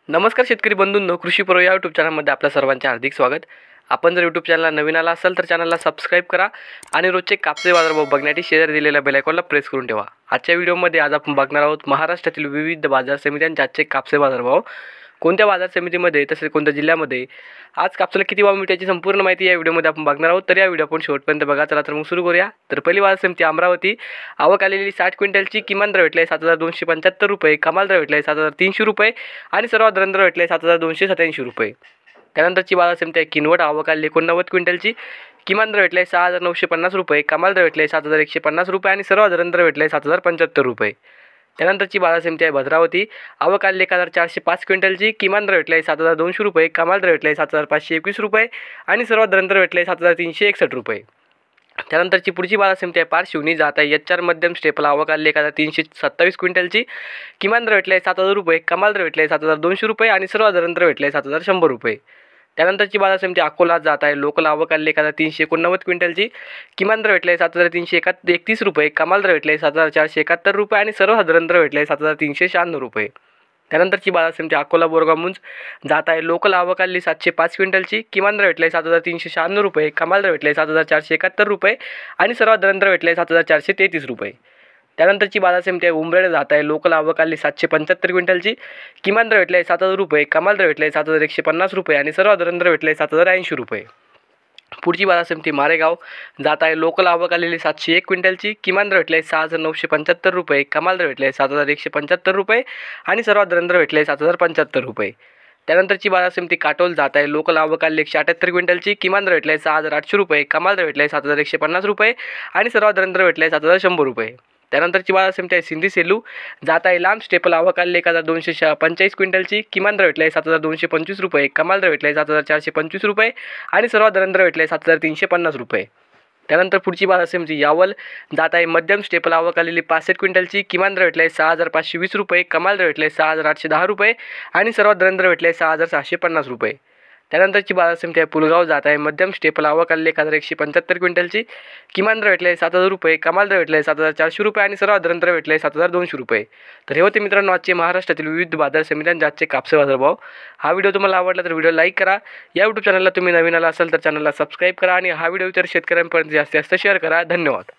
नमस्कार शेतकरी बंधूंनो, कृषी पर्व या यूट्यूब चॅनलमध्ये आपल्या सर्वांचे हार्दिक स्वागत। आपण जर यूट्यूब चॅनलला नवीन आला असाल तर चॅनलला सबस्क्राईब करा आणि रोजचे कापसे बाजारभाव बघण्यासाठी शेजारी दिलेल्या बेल आयकॉनला प्रेस करून ठेवा। आजच्या व्हिडिओमध्ये आज आपण बघणार आहोत महाराष्ट्रातील विविध बाजार समित्यांचे आजचे कापसे बाजारभाव, कोणत्या बाजार समितीमध्ये तसेच कोणत्या जिल्ह्यामध्ये आज कापसाला किती भाव मिळतो याची संपूर्ण माहिती या व्हिडिओमध्ये आपण बघणार आहोत। तर या व्हिडिओ आपण शेवटपर्यंत बघा। चला तर मग सुरू करूया। तर पहिली बाजार समिती अमरावती, आवक आलेली 60 क्विंटलची, किमान दर भेटले 7275 रुपये, कमाल दर भेटले 7300 रुपये आणि सर्वात दर भेटले 7287 रुपये। त्यानंतरची बाजार समिती आहे किनवट, आवक आलेली 89 क्विंटलची, किमान दर भेटले 6950 रुपये, कमाल दर भेटले 7150 रुपये आणि सर्वात दर भेटले 7075 रुपये। त्यानंतरची बाजार समिती आहे भद्रावती, आवक आलेली 1405 क्विंटलची, किमान दर भेटले 7200 रुपये, कमाल दर भेटले 7521 रुपये आणि सर्वात दर भेटले 7361 रुपये। त्यानंतरची पुढची बाजार समिती आहे पारशिवनी, जात आहे HR मध्यम स्टेपल, आवक आलेली 1327 क्विंटलची, किमान दर भेटले 7000 रुपये, कमाल दर भेटले 7200 रुपये आणि सर्वात दर भेटले 7100 रुपये। त्यानंतरची बाजार समिती अकोला, जात आहे लोकल, आवक आलेली 1389 क्विंटलची, किमान दर भेटले 7331 रुपये, कमाल दर भेटले 7471 रुपये आणि सर्वात दर भेटले 7396 रुपये। त्यानंतरची बाजार समिती अकोला बोरगाव मुंज, जात आहे लोकल, आवक आलेली 705 क्विंटलची, किमान दर भेटले 7396 रुपये, कमाल दर भेटले 7471 रुपये आणि सर्वात दर भेटले 7433 रुपये। त्यानंतरची बाजार समिती आहे उंबरेड, जात आहे लोकल, आवक आलेली 775 क्विंटलची, किमान दर भेटले 7000 रुपये, कमाल दर भेटले 7150 रुपये आणि सर्वात दर भेटले 7080 रुपये। पुढची बाजार समिती मारेगाव, जात आहे लोकल, आवक आलेली 701 क्विंटलची, किमान दर भेटले 6975 रुपये, कमाल दर भेटले 7175 रुपये आणि सर्वात दर भेटले 7075 रुपये। त्यानंतरची बाजार समिती काटोल, जात आहे लोकल, आवक आलेली 178 क्विंटलची, किमान दर भेटले 6800 रुपये, कमाल दर भेटले 7150 रुपये आणि सर्वात दर भेटले 7100 रुपये। त्यानंतरची बाजार समिती आहे सिंधी सेलू, जात आहे लांब स्टेपल, आवक आलेली 1245 क्विंटलची, किमान दर भेटले 7225 रुपये, कमाल दर भेटले 7425 रुपये आणि सर्वात दर भेटले 7350 रुपये। त्यानंतर पुढची बाजार समिती यावल, जात आहे मध्यम स्टेपल, आवक आलेली 65 क्विंटलची, किमान दर भेटले 6520 रुपये, कमाल दर भेटले 6810 रुपये आणि सर्वात दर भेटले 6650 रुपये। त्यानंतरची बाजार समिती आहे पुलगाव, जात आहे मध्यम स्टेपल, आवक आलेली 1175 क्विंटलची, किमान दर भेटले 7000 रुपये, कमाल दर भेटले 7400 रुपये आणि सर्वात दर भेटले 7200 रुपये। तर हे होते मित्रांनो आजचे महाराष्ट्रातील विविध बाजार समित्यांचे आजचे कापसे बाजारभाव। हा व्हिडिओ तुम्हाला आवडला तर व्हिडिओ लाईक करा। या यूट्यूब चॅनलला तुम्ही नवीन आला असाल तर चॅनलला सबस्क्राईब करा आणि हा व्हिडिओ इतर शेतकऱ्यांपर्यंत जास्तीत जास्त शेअर करा। धन्यवाद।